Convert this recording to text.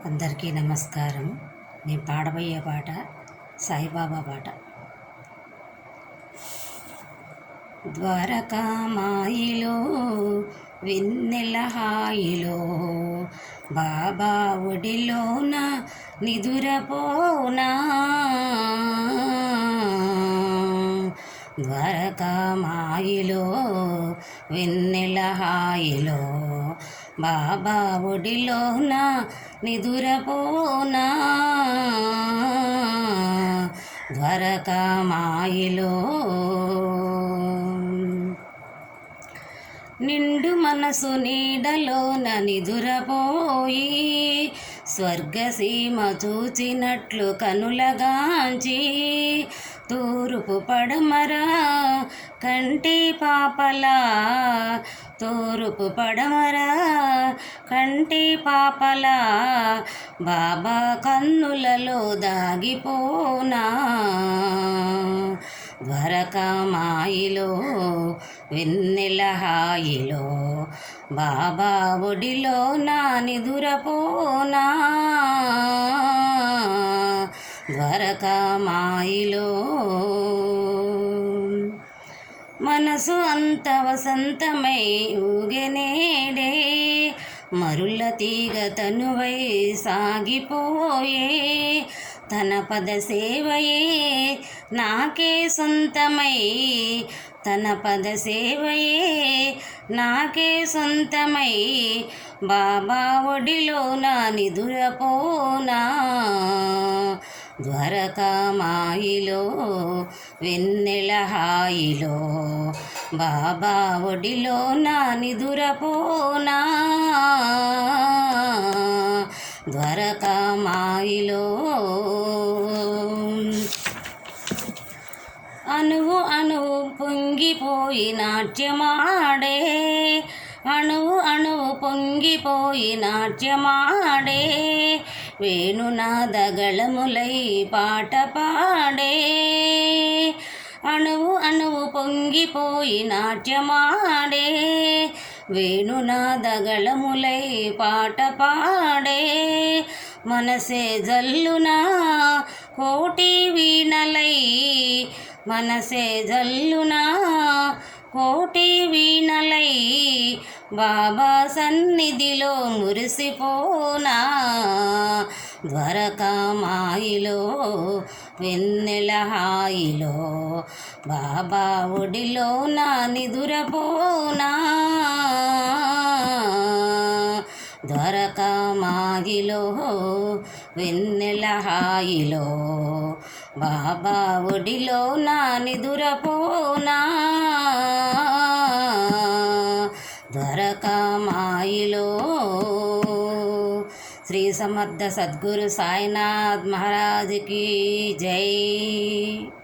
అందరికీ నమస్కారం. నేను పాడబోయే పాట సాయిబాబా పాట. ద్వారకామాయిలో వెన్నెల హాయిలో బాబా ఒడిలోన నిదురపోనా. ద్వారకామాయిలో వెన్నెల హాయిలో బాబా ఒడిలోన నిదురపోనా. ద్వారకామాయిలో నిండు మనసు నీడలోన నిదురపోయి స్వర్గసీమ చూచినట్లు కనులగాంచి తూర్పు పడమరా కంటి పాపలా, తూర్పు పడమరా కంటి పాపలా బాబా కన్నులలో దాగిపోనా. ద్వారకామాయిలో వెన్నెల హాయిలో బాబా ఒడిలో నా నిదురపోనా. ద్వారకామాయిలో మనసు అంత వసంతమై ఊగెనేడే మరుల తీగ తనువై సాగిపోయే తన పద సేవయే నాకే సొంతమై, తన పద సేవయే నాకే సొంతమై బాబా ఒడిలో నా నిదురపోనా. ద్వారకామాయిలో వెన్నెల హాయిలో బాబా ఒడిలో నా నిదురపోనా. ద్వారకామాయిలో అణువు అణువు పొంగిపోయి నాట్యమాడే, అణువు అణువు పొంగిపోయి నాట్యమాడే వేణునాదగళములై పాట పాడే. అణువు అణువు పొంగిపోయి నాట్యమాడే వేణునాదగళములై పాట పాడే మనసే జల్లునా కోటి వీణలై, మనసే జల్లునా కోటి వీణలై బాబా సన్నిధిలో మురిసిపోనా. ద్వారకామాయిలో వెన్నెల హాయిలో బాబా ఒడిలో నా నిదురపోనా. ద్వారకామాయిలో వెన్నెల హాయిలో బాబా ఒడిలో నా నిదురపోనా. ద్వారకామాయిలో శ్రీ సమర్థ సద్గురు సాయినాథ్ మహారాజ్ की जय.